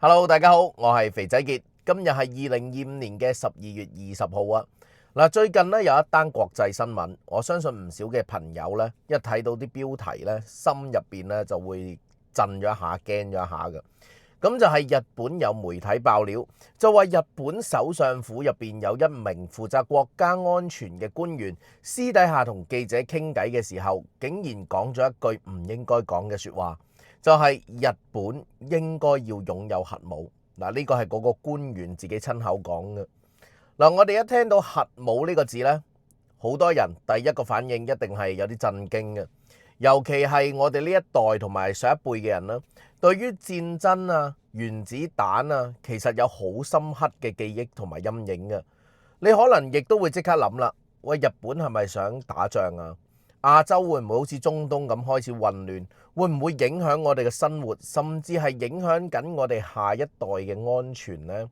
Hello，大家好，我係肥仔傑。今日係2025年嘅12月20號啊。嗱，最近咧有一單國際新聞，我相信唔少嘅朋友咧一睇到啲標題咧，心入邊咧就會震咗一下，驚咗一下嘅。咁就係日本有媒體爆料，就話日本首相府入邊有一名負責國家安全嘅官員，私底下同記者傾偈嘅時候，竟然講咗一句唔應該講嘅說話。就係日本應該要擁有核武。嗱，呢個係嗰個官員自己親口講嘅。嗱，我哋一聽到核武呢個字呢，好多人第一個反應一定係有啲震驚嘅，尤其係我哋呢一代同埋上一輩嘅人啦，對於戰爭啊、原子彈啊，其實有好深刻嘅記憶同埋陰影嘅。你可能亦都會即刻諗啦，喂，日本係咪想打仗啊？亞洲會唔會好似中東咁開始混亂？會唔會影響我哋嘅生活，甚至係影響緊我哋下一代嘅安全呢？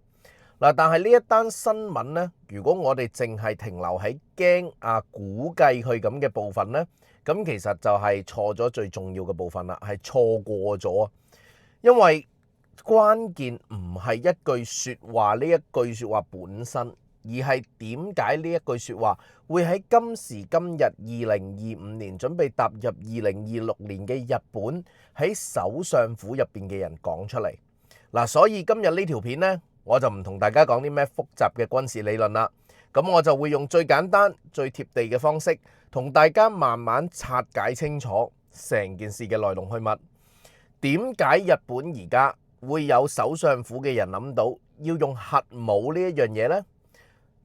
嗱，但係呢一單新聞呢，如果我哋淨係停留喺驚啊、估計佢咁嘅部分呢，咁其實就係錯咗最重要嘅部分啦，係錯過咗。因為關鍵唔係一句說話，呢一句說話本身，而係點解呢一句說話會喺今時今日2025年準備踏入2026年嘅日本喺首相府入邊嘅人講出嚟。嗱，所以今日呢條片呢，我就唔同大家講啲咩複雜嘅軍事理論啦，咁我就會用最簡單最貼地嘅方式同大家慢慢拆解清楚成件事嘅來龍去脈。點解日本而家會有首相府嘅人諗到要用核武呢一樣嘢呢？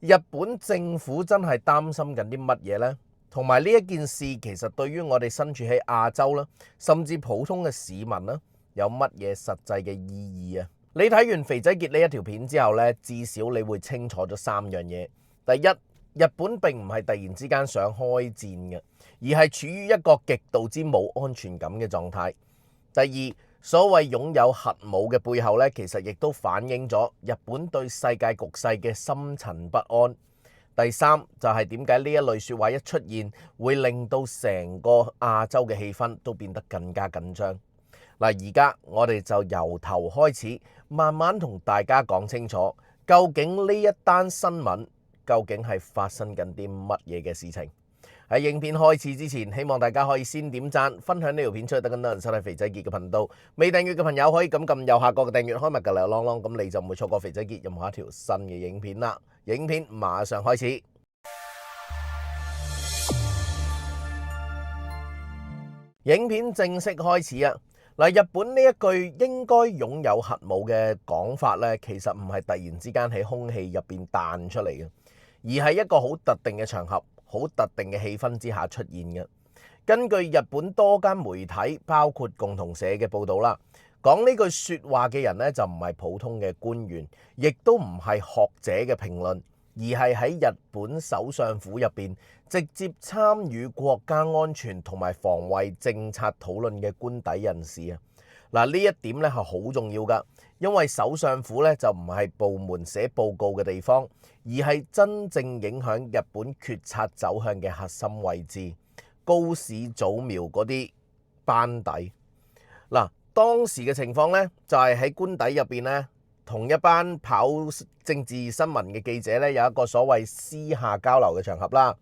日本政府真係擔心緊啲乜嘢呢？同埋呢一件事其實對於我哋身處喺亞洲啦，甚至普通嘅市民啦，有乜嘢實際嘅意義啊？你睇完肥仔傑呢一條片之後呢，至少你會清楚咗3樣嘢。第一，日本並唔係突然之間想開戰嘅，而係處於一個極度之冇安全感嘅狀態。第二，所謂擁有核武嘅背後呢，其實亦都反映咗日本對世界局勢嘅深層不安。第三，就係點解呢一類說話一出現，會令到成個亞洲嘅氣氛都變得更加緊張。嗱，而家我哋就由頭開始，慢慢同大家講清楚，究竟呢一單新聞究竟係發生緊啲乜嘢嘅事情。喺影片開始之前，希望大家可以先點讚、分享呢條片出去，等更多人收睇肥仔傑嘅頻道。未訂閱嘅朋友可以撳右下角嘅訂閱，開埋個鈴鈴，咁你就唔會錯過肥仔傑任何一條新嘅影片啦。影片馬上開始。影片正式開始啊！嗱，日本呢一句應該擁有核武嘅講法呢，其實唔係突然之間喺空氣入邊彈出嚟嘅，而係一個好特定嘅場合、好特定嘅氣氛之下出現嘅。根據日本多間媒體，包括共同社嘅報導啦，講呢句說話嘅人呢，就唔係普通嘅官員，亦都唔係學者嘅評論，而係喺日本首相府入邊直接參與國家安全同埋防衛政策討論嘅官邸人士啊。嗱，呢一點咧係好重要噶，因為首相府咧就唔係部門寫報告嘅地方，而係真正影響日本決策走向嘅核心位置，高市早苗嗰啲班底。嗱，當時嘅情況咧就係喺官邸入邊咧，同一班跑政治新聞嘅記者咧有一個所謂私下交流嘅場合啦。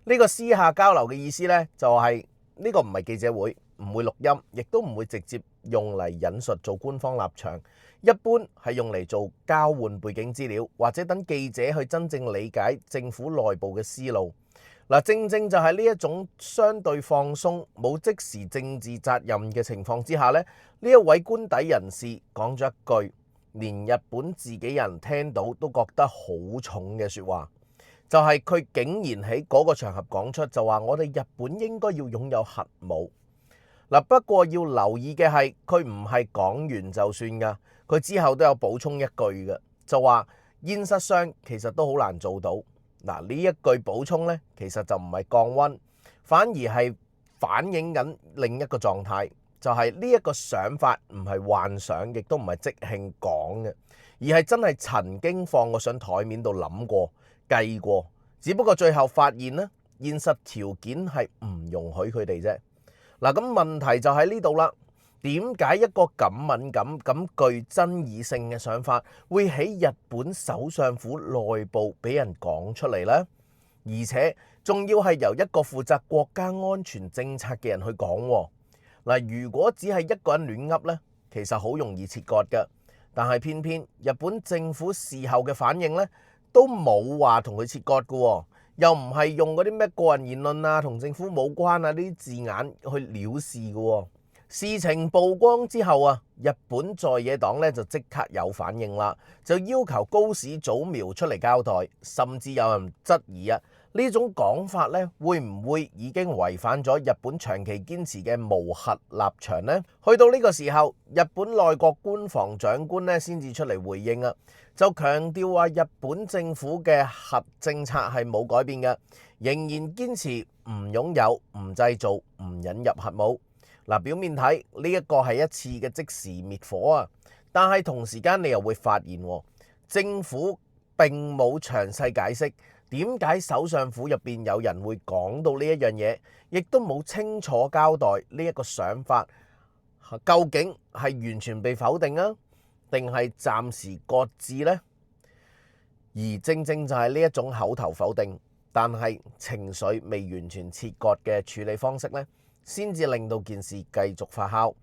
呢個私下交流嘅意思咧就係呢個唔係記者會，唔會錄音，亦都唔會直接用嚟引述做官方立場，一般係用嚟做交換背景資料，或者等記者去真正理解政府內部嘅思路。嗱，正正就係呢一種相對放鬆、冇即時政治責任嘅情況之下咧，呢一位官邸人士講咗一句連日本自己人聽到都覺得好重嘅說話，就係佢竟然喺嗰個場合講出，就話我哋日本應該要擁有核武。嗱，不過要留意嘅係，佢唔係講完就算噶，佢之後都有補充一句嘅，就話現實上其實都好難做到。嗱，呢一句補充呢，其實就唔係降溫，反而係反映緊另一個狀態，就係呢一個想法唔係幻想，亦都唔係即興講嘅，而係真係曾經放過上台面度諗過、計過，只不過最後發現呢，現實條件係唔容許佢哋啫。嗱，咁問題就喺呢度啦。點解一個咁敏感、咁具爭議性嘅想法會喺日本首相府內部俾人講出嚟呢？而且仲要係由一個負責國家安全政策嘅人去講喎。嗱，如果只係一個人亂噏呢，其實好容易切割嘅。但係偏偏日本政府事後嘅反應呢，都冇話同佢切割嘅，又唔係用嗰啲咩個人言論啊、同政府冇關啊呢啲字眼去了事嘅。事情曝光之後啊，日本在野黨咧就即刻有反應啦，就要求高市早苗出嚟交代，甚至有人質疑啊，呢種講法咧會唔會已經違反咗日本長期堅持嘅無核立場呢？去到呢個時候，日本內閣官房長官咧先至出嚟回應啊，就強調話日本政府嘅核政策係冇改變嘅，仍然堅持唔擁有、唔製造、唔引入核武。嗱，表面睇呢一個係一次嘅即時滅火啊，但係同時間你又會發現，政府並冇詳細解釋點解首相府入邊有人會講到呢一樣嘢，亦都冇清楚交代呢一個想法究竟係完全被否定啊，定係暫時擱置呢？而正正就係呢一種口頭否定，但係情緒未完全切割嘅處理方式呢，先至令到件事繼續發酵。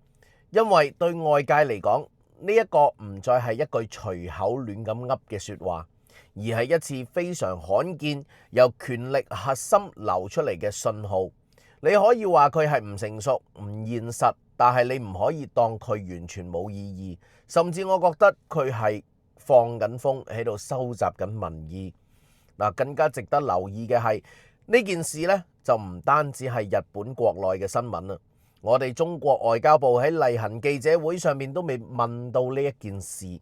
因為對外界嚟講，呢一個唔再係一句隨口亂咁噏嘅説話，而係一次非常罕見由權力核心流出嚟嘅信號。你可以話佢係唔成熟、唔現實，但係你唔可以當佢完全冇意義。甚至我覺得佢係放緊風喺度收集緊民意。嗱，更加值得留意嘅係呢件事呢，就唔單止係日本國內嘅新聞啊！我哋中國外交部喺例行記者會上面都未問到呢一件事，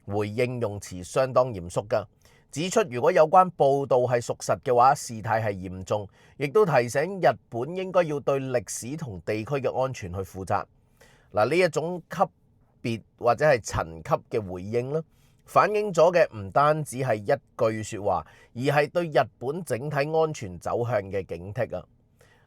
回應用詞相當嚴肅㗎，指出如果有關報導係屬實嘅話，事態係嚴重，亦都提醒日本應該要對歷史同地區嘅安全去負責。嗱，呢一種級別或者係層級嘅回應啦，反映咗嘅唔單止係一句説話，而係對日本整體安全走向嘅警惕啊！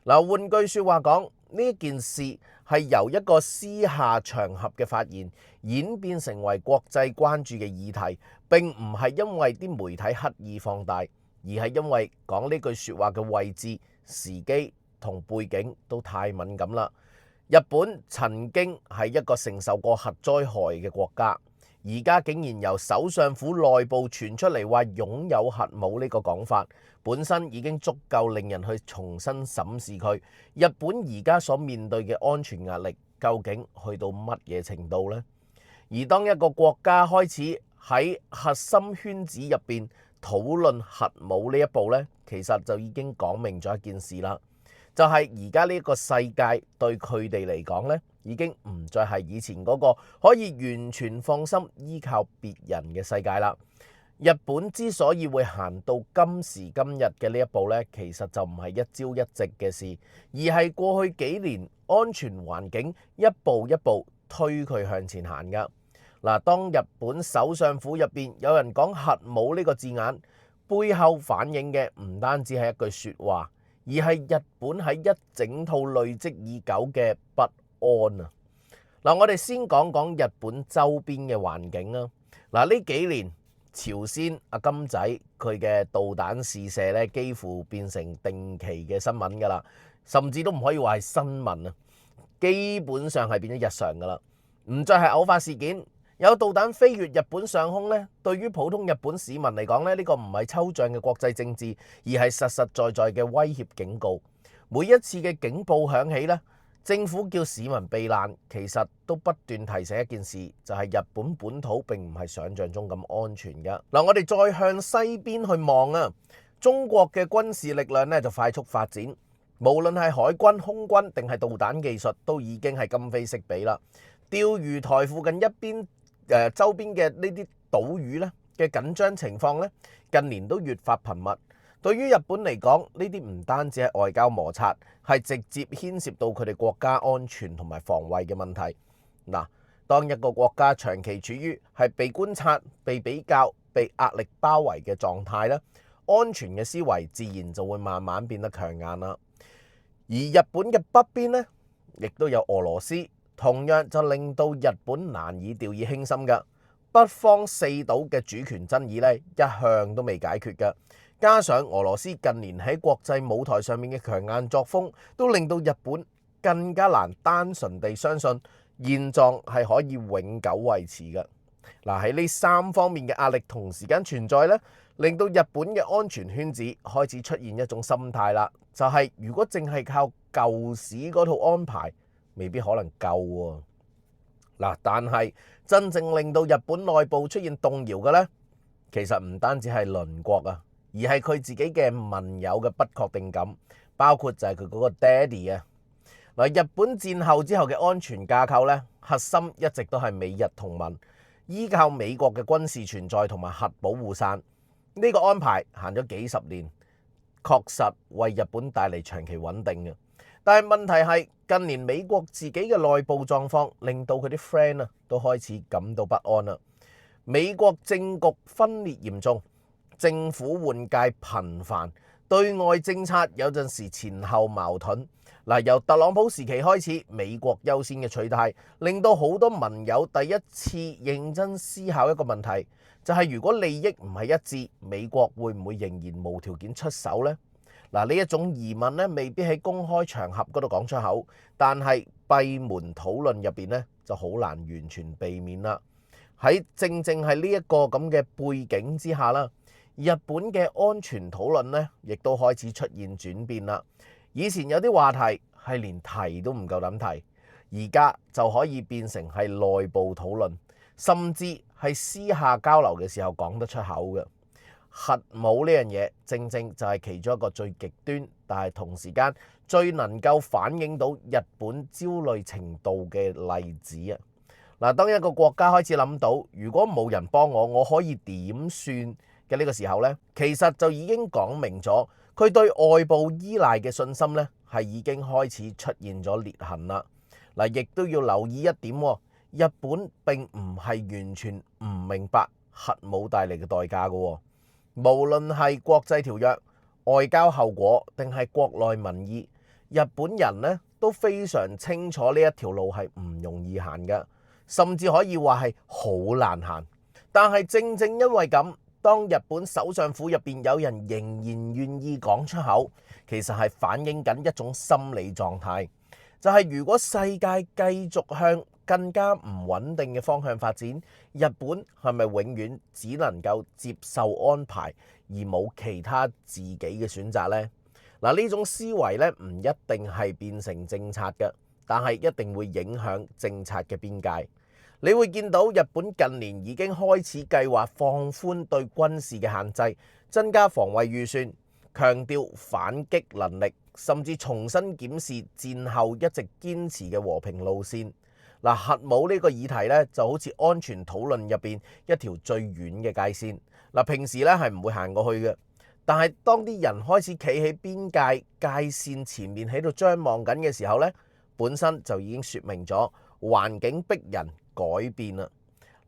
嗱，換句説話講，呢件事係由一個私下場合嘅發言演變成為國際關注嘅議題，並唔係因為啲媒體刻意放大，而係因為講呢句説話嘅位置、時機同背景都太敏感啦。日本曾經係一個承受過核災害嘅國家，而家竟然由首相府內部傳出嚟話擁有核武呢個講法，本身已經足夠令人去重新審視佢日本而家所面對嘅安全壓力究竟去到乜嘢程度呢？而當一個國家開始喺核心圈子入邊討論核武呢一步呢，其實就已經講明咗一件事啦，就係而家呢個世界對佢哋嚟講呢，已經唔再係以前嗰個可以完全放心依靠別人嘅世界啦。日本之所以會行到今時今日嘅呢一步呢，其實就唔係一朝一夕嘅事，而係過去幾年安全環境一步一步推佢向前行噶。嗱，當日本首相府入邊有人講核武呢個字眼，背後反映嘅唔單止係一句説話，而係日本喺一整套累積已久嘅不安啊！嗱，我哋先講講日本周邊嘅環境啊。嗱，呢幾年朝鮮阿金仔佢嘅導彈試射咧，幾乎變成定期嘅新聞㗎啦，甚至都唔可以話係新聞啊，基本上係變咗日常㗎啦，唔再係偶發事件。有導彈飛越日本上空咧，對於普通日本市民嚟講咧，呢個唔係抽象嘅國際政治，而係實實在在嘅威脅警告。每一次嘅警報響起咧，政府叫市民避難，其實都不斷提醒一件事，就係日本本土並唔係想像中咁安全㗎。嗱，我哋再向西邊去望啊，中國嘅軍事力量咧就快速發展，無論係海軍、空軍定係導彈技術，都已經係今非昔比啦。釣魚台附近一邊周邊嘅呢啲島嶼咧嘅緊張情況咧，近年都越發頻密。對於日本嚟講，呢啲唔單止係外交摩擦，係直接牽涉到佢哋國家安全同埋防衛嘅問題。嗱，當一個國家長期處於係被觀察、被比較、被壓力包圍嘅狀態咧，安全嘅思維自然就會慢慢變得強硬啦。而日本嘅北邊咧，亦都有俄羅斯同樣就令到日本難以掉以輕心㗎。北方四島嘅主權爭議咧，一向都未解決㗎。加上俄羅斯近年喺國際舞台上面嘅強硬作風，都令到日本更加難單純地相信現狀係可以永久維持嘅。嗱，喺呢三方面嘅壓力同時間存在咧，令到日本嘅安全圈子開始出現一種心態啦，就係如果淨係靠舊時嗰套安排，未必可能夠喎。嗱，但係真正令到日本內部出現動搖嘅咧，其實唔單止係鄰國啊，而係佢自己嘅盟友嘅不確定感，包括就係佢嗰個爹哋啊。嗱，日本戰後之後嘅安全架構咧，核心一直都係美日同盟，依靠美國嘅軍事存在同埋核保護傘。呢個安排行咗幾十年，確實為日本帶嚟長期穩定嘅。但係問題係近年美國自己嘅內部狀況，令到佢啲 friend 啊都開始感到不安啦。美國政局分裂嚴重，政府換屆頻繁，對外政策有陣時前後矛盾。嗱，由特朗普時期開始，美國優先嘅取態，令到好多盟友第一次認真思考一個問題，就係如果利益唔係一致，美國會唔會仍然無條件出手呢？嗱，呢一種疑問咧，未必喺公開場合嗰度講出口，但係閉門討論入邊咧，就好難完全避免啦。喺正係呢一個咁嘅背景之下啦，日本嘅安全討論咧，亦都開始出現轉變啦。以前有啲話題係連提都唔夠膽提，而家就可以變成係內部討論，甚至係私下交流嘅時候講得出口嘅。核武呢樣嘢正就係其中一個最極端，但係同時間最能夠反映到日本焦慮程度嘅例子啊！嗱，當一個國家開始諗到如果冇人幫我可以點算嘅呢個時候呢，其實就已經講明咗佢對外部依賴嘅信心呢係已經開始出現咗裂痕啦。嗱，亦都要留意一點，日本並唔係完全唔明白核武帶嚟嘅代價㗎。無論係國際條約、外交後果定係國內民意，日本人呢都非常清楚呢一條路係唔容易行嘅，甚至可以話係好難行。但係正因為咁，當日本首相府入邊有人仍然願意講出口，其實係反映緊一種心理狀態，就係如果世界繼續向更加唔穩定嘅方向發展，日本係咪永遠只能夠接受安排而冇其他自己嘅選擇呢？嗱，呢種思維咧唔一定係變成政策嘅，但係一定會影響政策嘅邊界。你會見到日本近年已經開始計劃放寬對軍事嘅限制，增加防衛預算，強調反擊能力，甚至重新檢視戰後一直堅持嘅和平路線。嗱，核武呢個議題咧，就好似安全討論入邊一條最遠嘅界線。嗱，平時咧係唔會行過去嘅，但係當啲人開始企喺邊界界線前面喺度張望緊嘅時候咧，本身就已經説明咗環境逼人改變啦。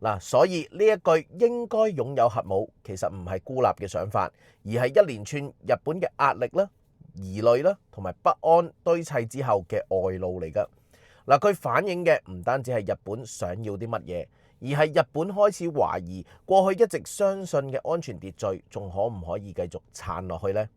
嗱，所以呢一句應該擁有核武，其實唔係孤立嘅想法，而係一連串日本嘅壓力啦、疑慮啦同埋不安堆砌之後嘅外露嚟㗎。嗱，佢反映嘅唔單止係日本想要啲乜嘢，而係日本開始懷疑過去一直相信嘅安全秩序，仲可唔可以繼續撐落去呢？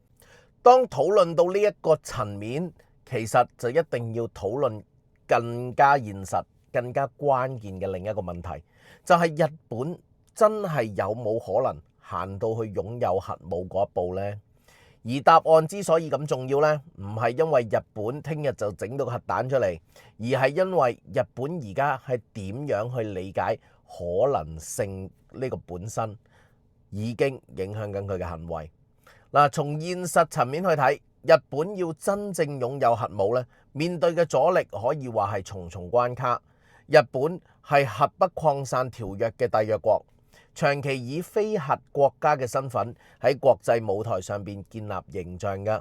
當討論到呢一個層面，其實就一定要討論更加現實、更加關鍵嘅另一個問題，就係日本真係有冇可能行到去擁有核武嗰一步呢？而答案之所以咁重要呢，唔係因為日本聽日就整到個核彈出嚟，而係因為日本而家係點樣去理解可能性呢個本身，已經影響緊佢嘅行為。嗱，從現實層面去睇，日本要真正擁有核武呢，面對嘅阻力可以話係重重關卡。日本係核不擴散條約嘅締約國，長期以非核國家嘅身份喺國際舞台上邊建立形象嘅，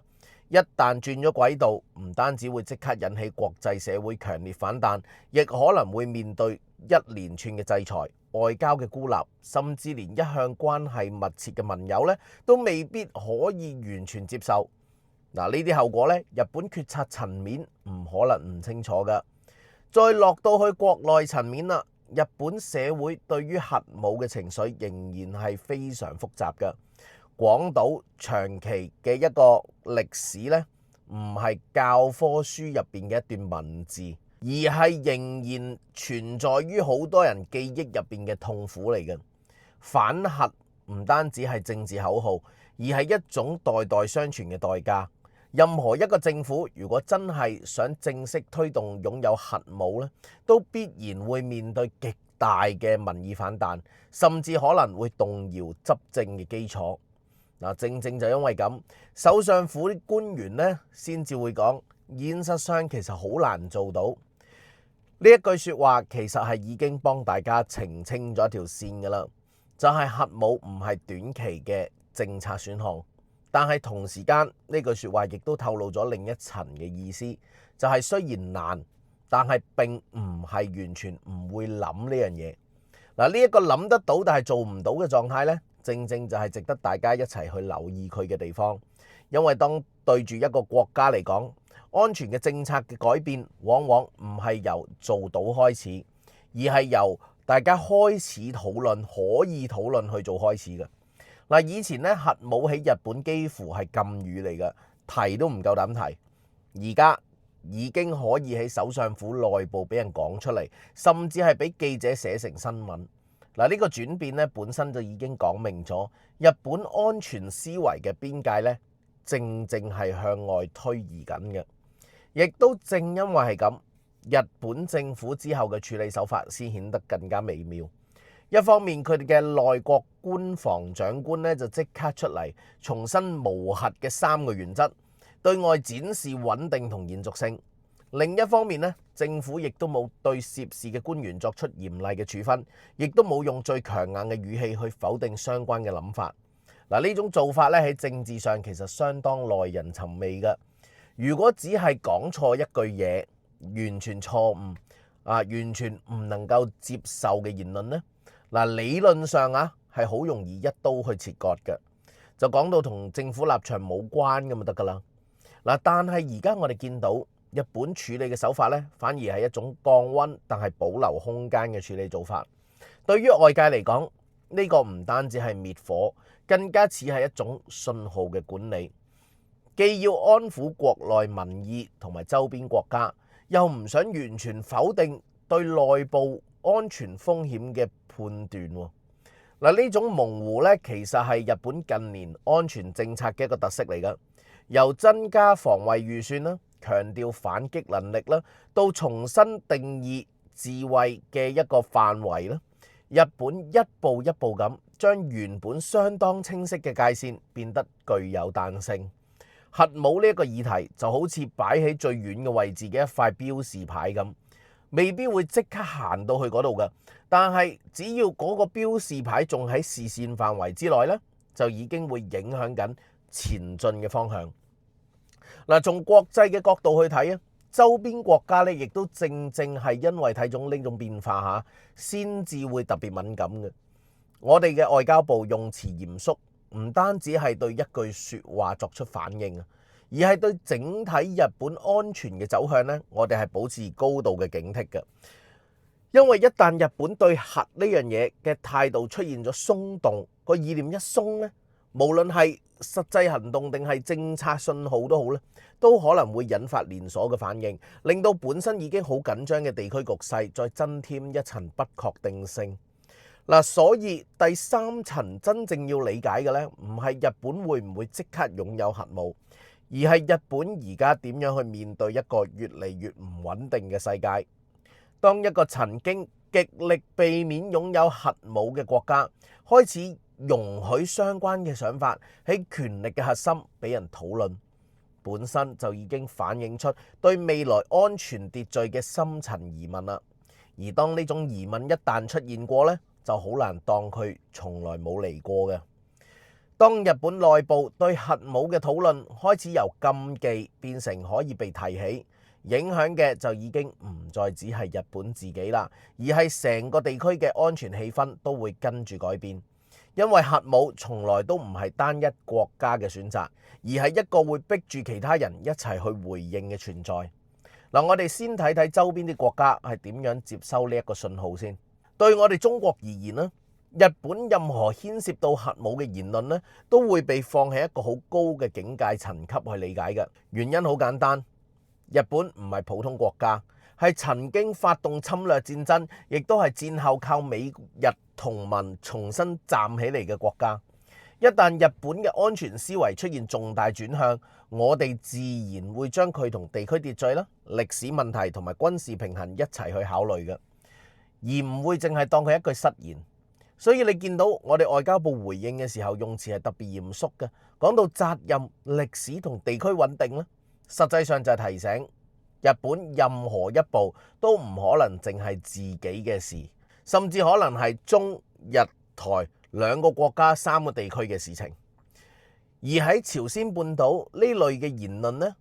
一旦轉咗軌道，唔單止會即刻引起國際社會強烈反彈，亦可能會面對一連串嘅制裁、外交嘅孤立，甚至連一向關係密切嘅盟友咧，都未必可以完全接受。嗱，呢啲後果咧，日本決策層面唔可能唔清楚㗎。再落到去國內層面啦，日本社會對於核武嘅情緒仍然係非常複雜嘅。廣島長期嘅一個歷史呢，唔係教科書入邊嘅一段文字，而係仍然存在於好多人記憶入邊嘅痛苦嚟嘅。反核唔單止係政治口號，而係一種代代相傳嘅代價。任何一個政府如果真係想正式推動擁有核武呢，都必然會面對極大嘅民意反彈，甚至可能會動搖執政嘅基礎。嗱，正正就因為咁，首相府啲官員呢先至會講，現實上其實好難做到。呢一句説話其實係已經幫大家澄清咗一條線㗎啦，就係核武唔係短期嘅政策選項。但係同時間呢句説話亦都透露咗另一層嘅意思，就係雖然難，但係並唔係完全唔會諗呢樣嘢。嗱，呢一個諗得到但係做唔到嘅狀態呢，正正就係值得大家一齊去留意佢嘅地方。因為當對住一個國家嚟講，安全嘅政策嘅改變往往唔係由做到開始，而係由大家開始討論，可以討論去做開始嘅。嗱，以前咧核武喺日本幾乎係禁語嚟嘅，提都唔夠膽提。而家已經可以喺首相府內部俾人講出嚟，甚至係俾記者寫成新聞。嗱，呢個轉變咧本身就已經講明咗日本安全思維嘅邊界咧，正正係向外推移緊嘅。亦都正因為係咁，日本政府之後嘅處理手法先顯得更加微妙。一方面，佢哋嘅內閣官房長官咧就即刻出嚟重申無核嘅3個原則，對外展示穩定同延續性。另一方面咧，政府亦都冇對涉事嘅官員作出嚴厲嘅處分，亦都冇用最強硬嘅語氣去否定相關嘅諗法。嗱，呢種做法咧喺政治上其實相當耐人尋味嘅。如果只係講錯一句嘢，完全錯誤完全唔能夠接受嘅言論呢，理論上係好容易一刀去切割嘅，就講到同政府立場冇關咁就得噶啦。但係而家我哋見到日本處理嘅手法呢，反而係一種降溫但係保留空間嘅處理做法。對於外界嚟講，呢個唔單止係滅火，更加似係一種信號嘅管理，既要安撫國內民意同埋周邊國家，又唔想完全否定對內部安全風險嘅判斷。呢種模糊呢，其實係日本近年安全政策嘅一個特色嚟㗎。由增加防衛預算啦，強調反擊能力啦，到重新定義自衛嘅一個範圍啦，日本一步一步咁將原本相當清晰嘅界線變得具有彈性。核武呢一個議題就好似擺喺最遠嘅位置嘅一塊標示牌咁，未必會即刻行到去嗰度㗎，但係只要嗰個標示牌仲喺視線範圍之內呢，就已經會影響緊前進嘅方向。從國際嘅角度去睇周邊國家咧亦都正正係因為睇中呢種變化先至會特別敏感嘅。我哋嘅外交部用詞嚴肅，唔單止係對一句說話作出反應，而係對整體日本安全嘅走向呢，我哋係保持高度嘅警惕嘅。因為一旦日本對核呢樣嘢嘅態度出現咗鬆動，個意念一鬆呢，無論係實際行動定係政策信號都好咧，都可能會引發連鎖嘅反應，令到本身已經好緊張嘅地區局勢再增添一層不確定性。所以第三層真正要理解嘅呢，唔係日本會唔會即刻擁有核武，而係日本而家點樣去面對一個越嚟越唔穩定嘅世界。當一個曾經極力避免擁有核武嘅國家開始容許相關嘅想法喺權力嘅核心俾人討論，本身就已經反映出對未來安全秩序嘅深層疑問啦。而當呢種疑問一旦出現過呢，就好難當佢從來冇嚟過嘅。當日本內部對核武嘅討論開始由禁忌變成可以被提起，影響嘅就已經唔再只係日本自己啦，而係成個地區嘅安全氣氛都會跟住改變。因為核武從來都唔係單一國家嘅選擇，而係一個會逼住其他人一齊去回應嘅存在。嗱，我哋先睇睇周邊啲國家係點樣接收呢一個信號先。對我哋中國而言呢，日本任何牽涉到核武嘅言論呢，都會被放喺一個好高嘅警戒層級去理解嘅。原因好簡單，日本唔係普通國家，係曾經發動侵略戰爭，亦都係戰後靠美日同盟重新站起嚟嘅國家。一旦日本嘅安全思維出現重大轉向，我哋自然會將佢同地區秩序啦、歷史問題同埋軍事平衡一齊去考慮嘅，而唔會淨係當佢一句失言。所以你見到我哋外交部回應嘅時候，用詞係特別嚴肅嘅，講到責任、歷史同地區穩定咧，實際上就係提醒日本任何一步都唔可能淨係自己嘅事，甚至可能係中日台兩個國家、三個地區嘅事情。而喺朝鮮半島呢類嘅言論呢，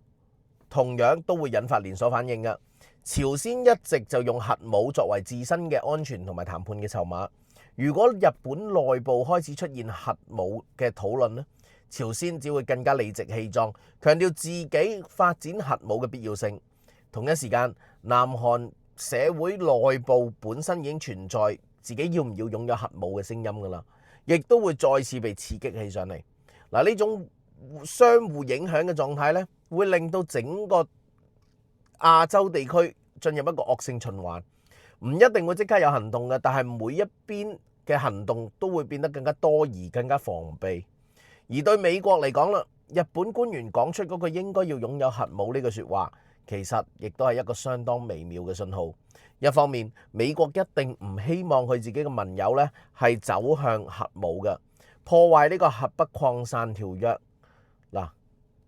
同樣都會引發連鎖反應嘅。朝鮮一直就用核武作為自身嘅安全同埋談判嘅籌碼。如果日本內部開始出現核武嘅討論呢，朝鮮只會更加理直氣壯，強調自己發展核武嘅必要性。同一時間，南韓社會內部本身已經存在自己要唔要擁有核武嘅聲音㗎啦，亦都會再次被刺激起上嚟。嗱，呢種相互影響嘅狀態咧，會令到整個亞洲地區進入一個惡性循環。唔一定會即刻有行動嘅，但係每一邊嘅行動都會變得更加多疑、更加防備。而對美國嚟講啦，日本官員講出嗰個應該要擁有核武呢句説話，其實亦都係一個相當微妙嘅信號。一方面，美國一定唔希望佢自己嘅盟友咧係走向核武嘅，破壞呢個核不擴散條約。嗱，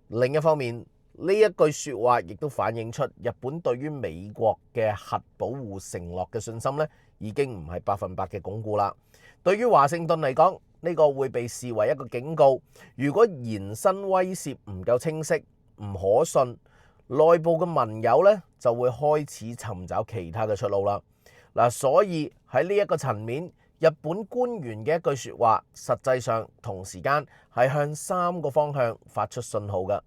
另一方面，呢一句説話亦都反映出日本對於美國嘅核保護承諾嘅信心咧，已經唔係100%嘅鞏固啦。對於華盛頓嚟講，呢個會被視為一個警告。如果延伸威脅唔夠清晰、唔可信，內部嘅盟友咧就會開始尋找其他嘅出路啦。嗱，所以喺呢一個層面，日本官員嘅一句説話，實際上同時間係向3個方向發出信號嘅。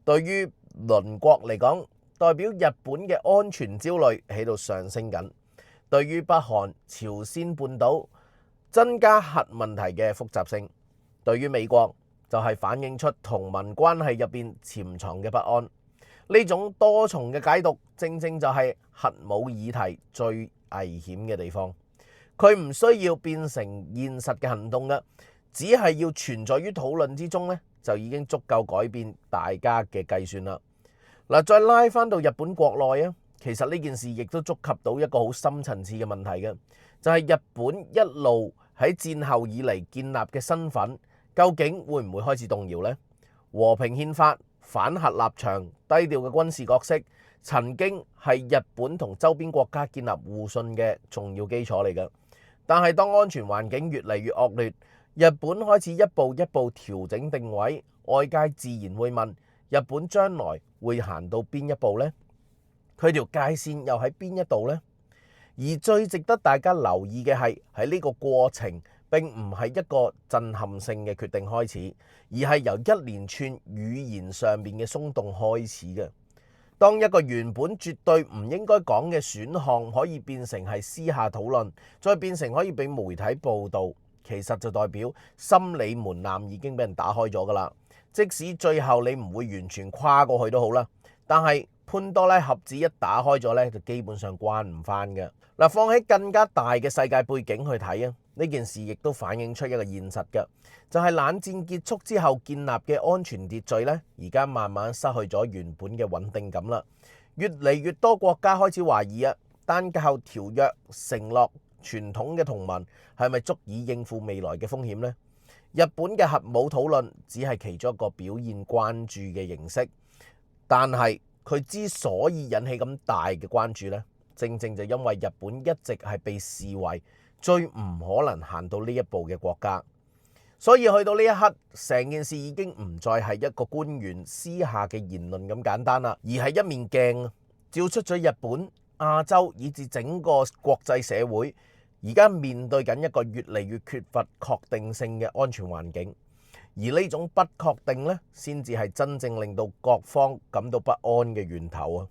對於鄰國嚟講，代表日本嘅安全焦慮喺度上升緊；對於北韓、朝鮮半島，增加核問題嘅複雜性；對於美國，就係反映出同盟關係入邊潛藏嘅不安。呢種多重嘅解讀，正正就係核武議題最危險嘅地方。佢唔需要變成現實嘅行動嘅，只係要存在於討論之中咧，就已經足夠改變大家嘅計算啦。嗱，再拉翻到日本國內啊，其實呢件事亦都觸及到一個好深層次嘅問題嘅，就係日本一路喺戰後以嚟建立嘅身份，究竟會唔會開始動搖呢？和平憲法、反核立場、低調嘅軍事角色，曾經係日本同周邊國家建立互信嘅重要基礎嚟嘅。但係當安全環境越嚟越惡劣，日本開始一步一步調整定位，外界自然會問：日本將來會行到邊一步呢？佢條界線又喺邊一度呢？而最值得大家留意嘅係，喺呢個過程並唔係一個震撼性嘅決定開始，而係由一連串語言上面嘅鬆動開始嘅。當一個原本絕對唔應該講嘅選項可以變成係私下討論，再變成可以俾媒體報導，其實就代表心理門檻已經俾人打開咗㗎啦。即使最後你唔會完全跨過去都好啦，但係潘多拉盒子一打開咗咧，就基本上關唔返嘅。嗱，放喺更加大嘅世界背景去睇啊，呢件事亦都反映出一個現實嘅，就係冷戰結束之後建立嘅安全秩序咧，而家慢慢失去咗原本嘅穩定感啦。越嚟越多國家開始懷疑啊，單靠條約承諾傳統嘅同盟係咪足以應付未來嘅風險呢？日本嘅核武討論只係其中一個表現關注嘅形式，但係佢之所以引起咁大嘅關注呢，正正就因為日本一直係被視為最唔可能行到呢一步嘅國家，所以去到呢一刻，成件事已經唔再係一個官員私下嘅言論咁簡單啦，而係一面鏡照出咗日本、亞洲以至整個國際社會而家面對緊一個越嚟越缺乏確定性嘅安全環境，而呢種不確定呢，先至係真正令到各方感到不安嘅源頭啊！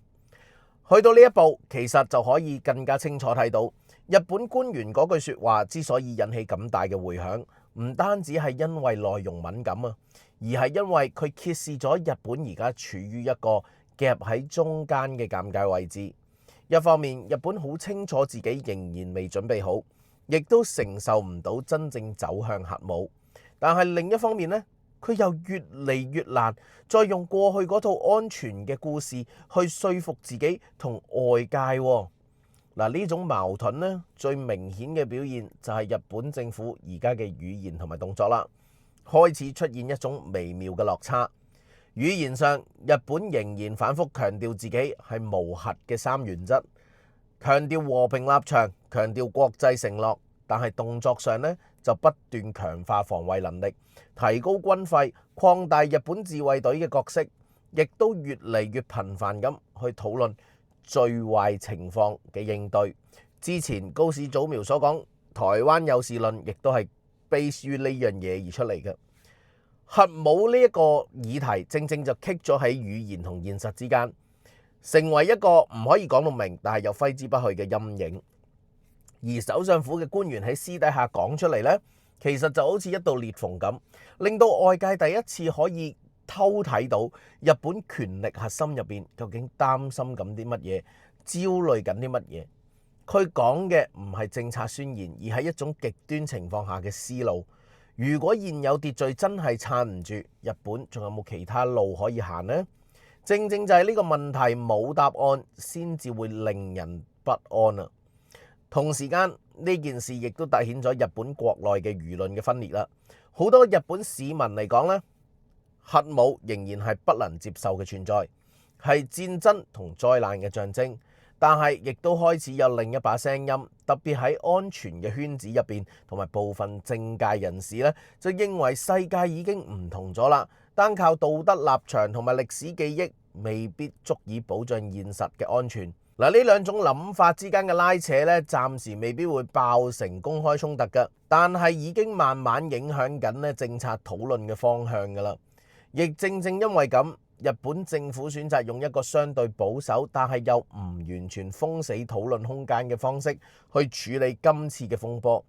去到呢一步，其實就可以更加清楚睇到日本官員嗰句說話之所以引起咁大嘅迴響，唔單止係因為內容敏感啊，而係因為佢揭示咗日本而家處於一個夾喺中間嘅尷尬位置。一方面，日本好清楚自己仍然未準備好，亦都承受唔到真正走向核武，但係另一方面呢，佢又越嚟越難再用過去嗰套安全嘅故事去說服自己同外界。嗱，呢種矛盾呢，最明顯嘅表現就係日本政府而家嘅語言同埋動作啦，開始出現一種微妙嘅落差。語言上，日本仍然反覆強調自己係無核嘅三原則，強調和平立場，強調國際承諾，但係動作上呢，就不斷強化防衛能力，提高軍費，擴大日本自衛隊嘅角色，亦都越嚟越頻繁咁去討論最壞情況嘅應對。之前高市早苗所講台灣有事論，亦都係 base 於呢樣嘢而出嚟嘅。核武呢一個議題，正正就棘咗喺語言同現實之間，成為一個唔可以講到明，但係又揮之不去嘅陰影。而首相府嘅官員喺私底下講出嚟呢，其實就好似一道裂縫咁，令到外界第一次可以偷睇到日本權力核心入邊究竟擔心緊啲乜嘢，焦慮緊啲乜嘢。佢講嘅唔係政策宣言，而係一種極端情況下嘅思路。如果現有秩序真係撐唔住，日本仲有冇其他路可以行呢？正正就係呢個問題冇答案，先至會令人不安啊！同時間呢件事亦都凸顯咗日本國內嘅輿論嘅分裂啦。好多日本市民嚟講呢，核武仍然係不能接受嘅存在，係戰爭同災難嘅象徵。但係亦都開始有另一把聲音，特別喺安全嘅圈子入邊，同埋部分政界人士呢，就認為世界已經唔同咗啦，單靠道德立場同埋歷史記憶未必足以保障現實嘅安全。嗱，呢兩種諗法之間嘅拉扯呢，暫時未必會爆成公開衝突㗎，但係已經慢慢影響緊呢政策討論嘅方向㗎啦。亦正正因為咁，日本政府選擇用一個相對保守，但係又唔完全封死討論空間嘅方式去處理今次嘅風波。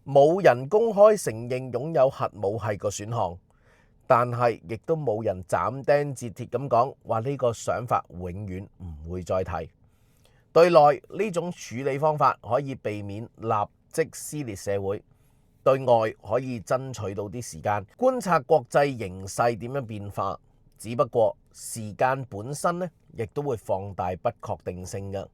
冇人公開承認擁有核武係個選項，但係亦都冇人斬釘截鐵咁講話呢個想法永遠唔會再提。對內呢種處理方法可以避免立即撕裂社會，對外可以爭取到啲時間觀察國際形勢點樣變化。只不過時間本身呢，亦都會放大不確定性嘅。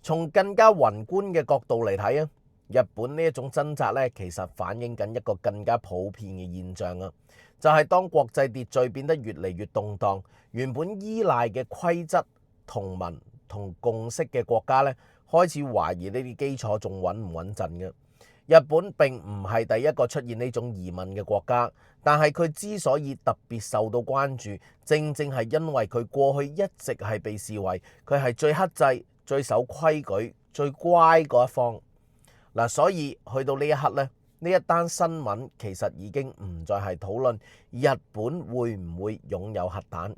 從更加宏觀嘅角度嚟睇啊，日本呢一種掙扎呢，其實反映緊一個更加普遍嘅現象啊，就係當國際秩序變得越嚟越動盪，原本依賴嘅規則、同盟同共識嘅國家呢，開始懷疑呢啲基礎仲穩唔穩陣嘅。日本並唔係第一個出現呢種疑問嘅國家，但係佢之所以特別受到關注，正正係因為佢過去一直係被視為佢係最克制、最守規矩、最乖嗰一方。嗱，所以去到呢一刻呢，呢一單新聞其實已經唔再係討論日本會唔會擁有核彈，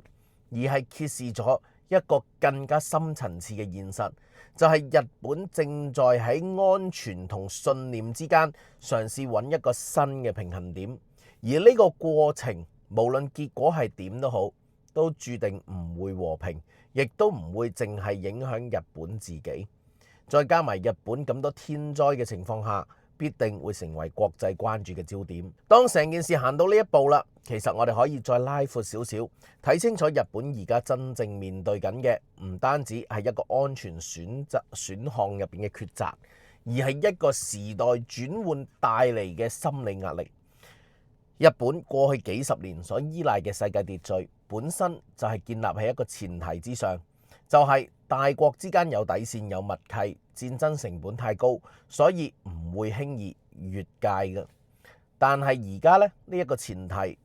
而係揭示咗一個更加深層次嘅現實，就係日本正在喺安全同信念之間嘗試揾一個新嘅平衡點，而呢個過程無論結果係點都好，都注定唔會和平，亦都唔會淨係影響日本自己。再加埋日本咁多天災嘅情況下，必定會成為國際關注嘅焦點。當成件事行到呢一步啦，其實我哋可以再拉闊少少，睇清楚日本而家真正面對緊嘅，唔單止係一個安全選項入邊嘅抉擇，而係一個時代轉換帶嚟嘅心理壓力。日本過去幾十年所依賴嘅世界秩序，本身就係建立喺一個前提之上，就係大國之間有底線、有默契，戰爭成本太高，所以唔會輕易越界嘅。但係而家呢一個前提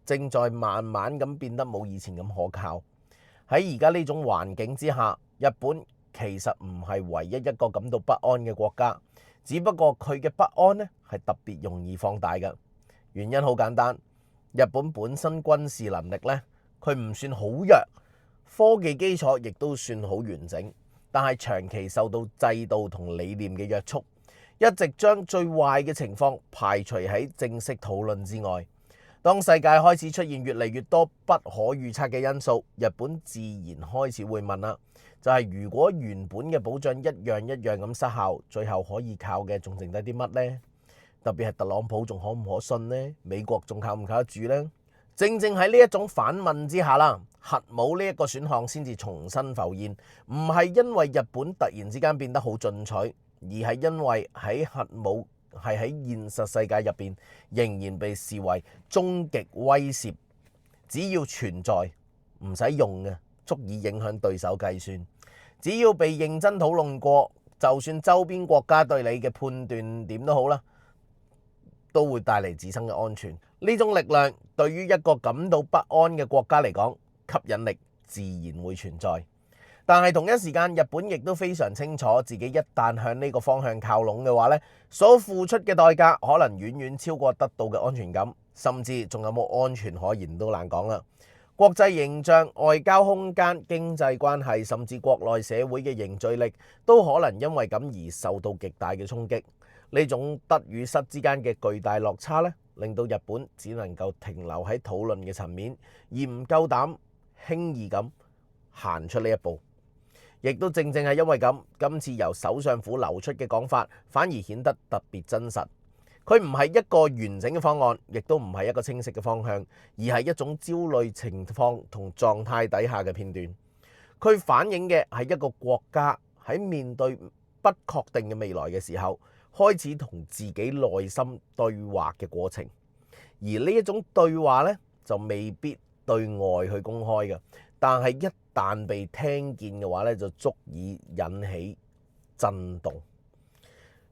正在慢慢咁變得冇以前咁可靠。喺而家呢種環境之下，日本其實唔係唯一一個感到不安嘅國家，只不過佢嘅不安呢係特別容易放大嘅。原因好簡單，日本本身軍事能力呢，佢唔算好弱，科技基礎亦都算好完整，但係長期受到制度同理念嘅約束，一直將最壞嘅情況排除喺正式討論之外。當世界開始出現越嚟越多不可預測嘅因素，日本自然開始會問啦，就係如果原本嘅保障一樣一樣咁失效，最後可以靠嘅仲剩低啲乜呢？特別係特朗普仲可唔可信呢？美國仲靠唔靠得住呢？正正喺呢一種反問之下啦，核武呢一個選項先至重新浮現，唔係因為日本突然之間變得好進取，而係因為喺核武係喺現實世界入邊仍然被視為終極威脅，只要存在唔使用嘅，足以影響對手計算。只要被認真討論過，就算周邊國家對你嘅判斷點都好啦，都會帶嚟自身嘅安全。呢種力量對於一個感到不安嘅國家嚟講，吸引力自然會存在。但係同一時間，日本亦都非常清楚，自己一旦向呢個方向靠攏嘅話呢，所付出嘅代價可能遠遠超過得到嘅安全感，甚至仲有冇安全可言都難講啦。國際形象、外交空間、經濟關係，甚至國內社會嘅凝聚力，都可能因為咁而受到極大嘅衝擊。呢種得與失之間嘅巨大落差呢，令到日本只能夠停留喺討論嘅層面，而唔夠膽輕易咁行出呢一步。亦都正正係因為咁，今次由首相府流出嘅講法反而顯得特別真實。佢唔係一個完整嘅方案，亦都唔係一個清晰嘅方向，而係一種焦慮情況同狀態底下嘅片段。佢反映嘅係一個國家喺面對不確定嘅未來嘅時候，開始同自己內心對話嘅過程。而呢一種對話呢，就未必對外去公開嘅，但係一旦被聽見嘅話呢，就足以引起震動。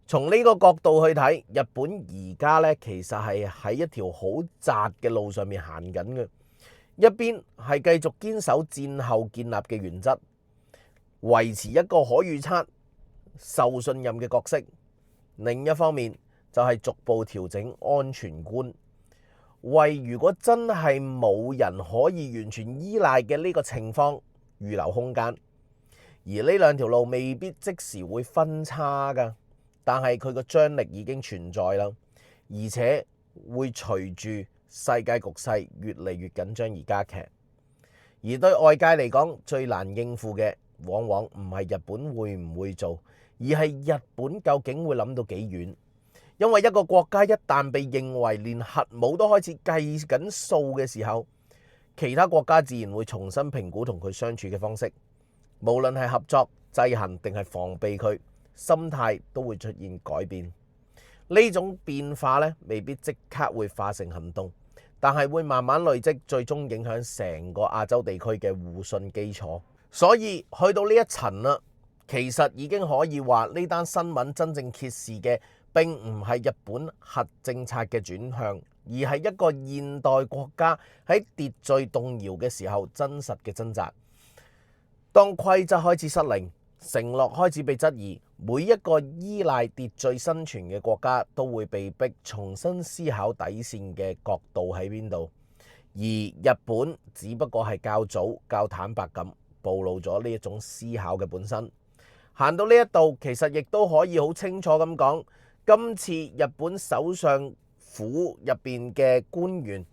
從呢個角度去睇，日本而家呢，其實係喺一條好窄嘅路上面行緊嘅。一邊係繼續堅守戰後建立嘅原則，維持一個可預測、受信任嘅角色；另一方面就係逐步調整安全觀，為如果真係冇人可以完全依賴嘅呢個情況預留空間。而呢兩條路未必即時會分叉㗎，但係佢個張力已經存在啦，而且會隨住世界局勢越嚟越緊張而加劇。而對外界嚟講，最難應付嘅往往唔係日本會唔會做，而係日本究竟會諗到幾遠。因為一個國家一旦被認為連核武都開始計緊數嘅時候，其他國家自然會重新評估同佢相處嘅方式，無論係合作、制衡定係防備佢，心態都會出現改變。呢種變化呢，未必即刻會化成行動，但係會慢慢累積，最終影響成個亞洲地區嘅互信基礎。所以去到呢一層啦，其實已經可以話呢單新聞真正揭示嘅並唔係日本核政策嘅轉向，而係一個現代國家喺秩序動搖嘅時候真實嘅掙扎。當規則開始失靈，承諾開始被質疑，每一個依賴秩序生存嘅國家都會被迫重新思考底線嘅角度喺邊度。而日本只不過係較早、較坦白咁暴露咗呢一種思考嘅本身。行到呢一度，其實亦都可以好清楚咁講，今次日本首相府入邊嘅官員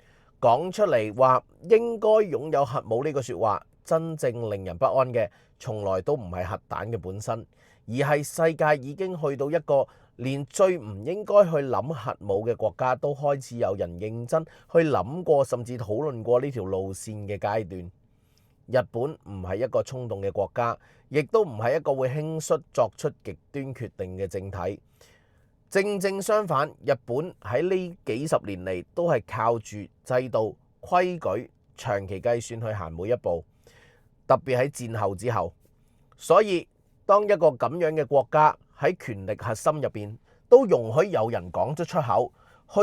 講出嚟話應該擁有核武呢個說話，真正令人不安嘅從來都唔係核彈嘅本身，而係世界已經去到一個連最唔應該去諗核武嘅國家都開始有人認真去諗過甚至討論過呢條路線嘅階段。日本唔係一個衝動嘅國家，亦都唔係一個會輕率作出極端決定嘅政體。正正相反，日本喺呢幾十年嚟都係靠住制度、規矩、長期計算去行每一步，特別喺戰後之後。所以當一個咁樣嘅國家喺權力核心入邊都容許有人講咗出口，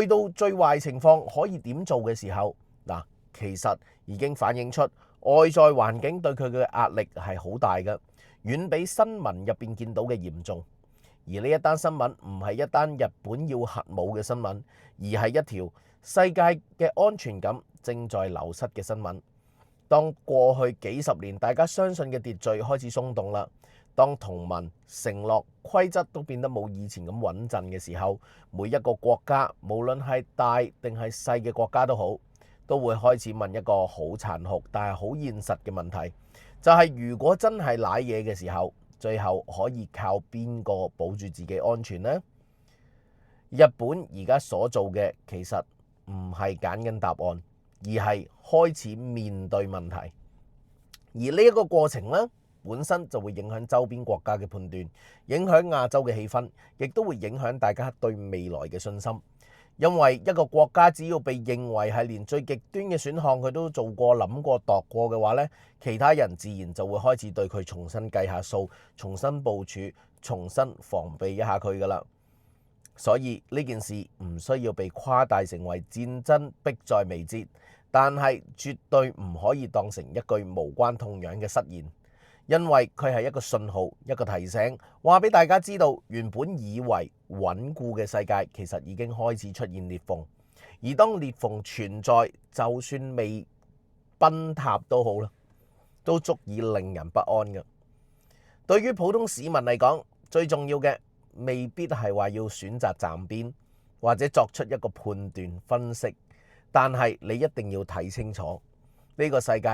去到最壞情況可以點做嘅時候，嗱，其實已經反映出外在環境對佢嘅壓力係好大嘅，遠比新聞入邊見到嘅嚴重。而呢一單新聞唔係一單日本要核武嘅新聞，而係一條世界嘅安全感正在流失嘅新聞。當過去幾十年大家相信嘅秩序開始鬆動啦，當同盟、承諾、規則都變得冇以前咁穩陣嘅時候，每一個國家，無論係大定係細嘅國家都好，都會開始問一個好殘酷但係好現實嘅問題，就係如果真係瀨嘢嘅時候，最後可以靠邊個保住自己安全呢？日本而家所做嘅其實唔係揀緊答案，而係開始面對問題，而呢一個過程呢，本身就會影響周邊國家嘅判斷，影響亞洲嘅氣氛，亦都會影響大家對未來嘅信心。因為一個國家只要被認為係連最極端嘅選項佢都做過、諗過、度過嘅話呢，其他人自然就會開始對佢重新計下數、重新部署、重新防備一下佢噶啦。所以呢件事唔需要被誇大成為戰爭迫在眉睫，但係絕對唔可以當成一句無關痛癢嘅失言，因為佢係一個信號，一個提醒，話俾大家知道原本以為穩固嘅世界其實已經開始出現裂縫，而當裂縫存在，就算未崩塌都好啦，都足以令人不安嘅。對於普通市民嚟講，最重要嘅未必係話要選擇站邊或者作出一個判斷分析，但係你一定要睇清楚呢個世界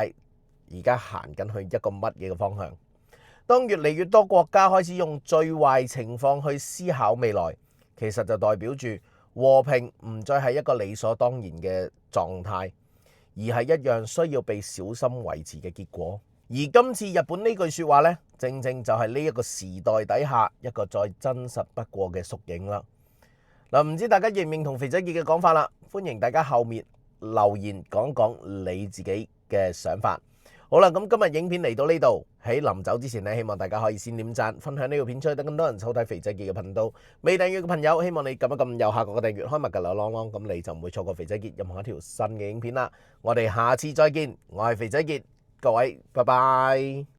而家行緊去一個乜嘢嘅方向。當越嚟越多國家開始用最壞情況去思考未來，其實就代表住和平唔再係一個理所當然嘅狀態，而係一樣需要被小心維持嘅結果。而今次日本呢句說話呢，正正就係呢一個時代底下一個再真實不過嘅縮影啦。嗱，唔知大家認唔認同肥仔傑嘅講法啦？歡迎大家後面留言講講你自己嘅想法。好啦，咁今日影片嚟到呢度，喺臨走之前呢，希望大家可以先點讚、分享呢條片出去，等更多人收睇肥仔傑嘅頻道。未訂閱嘅朋友，希望你撳一撳右下角嘅訂閱，開埋個鈴鐺，咁你就唔會錯過肥仔傑任何一條新嘅影片啦。我哋下次再見，我係肥仔傑，各位拜拜。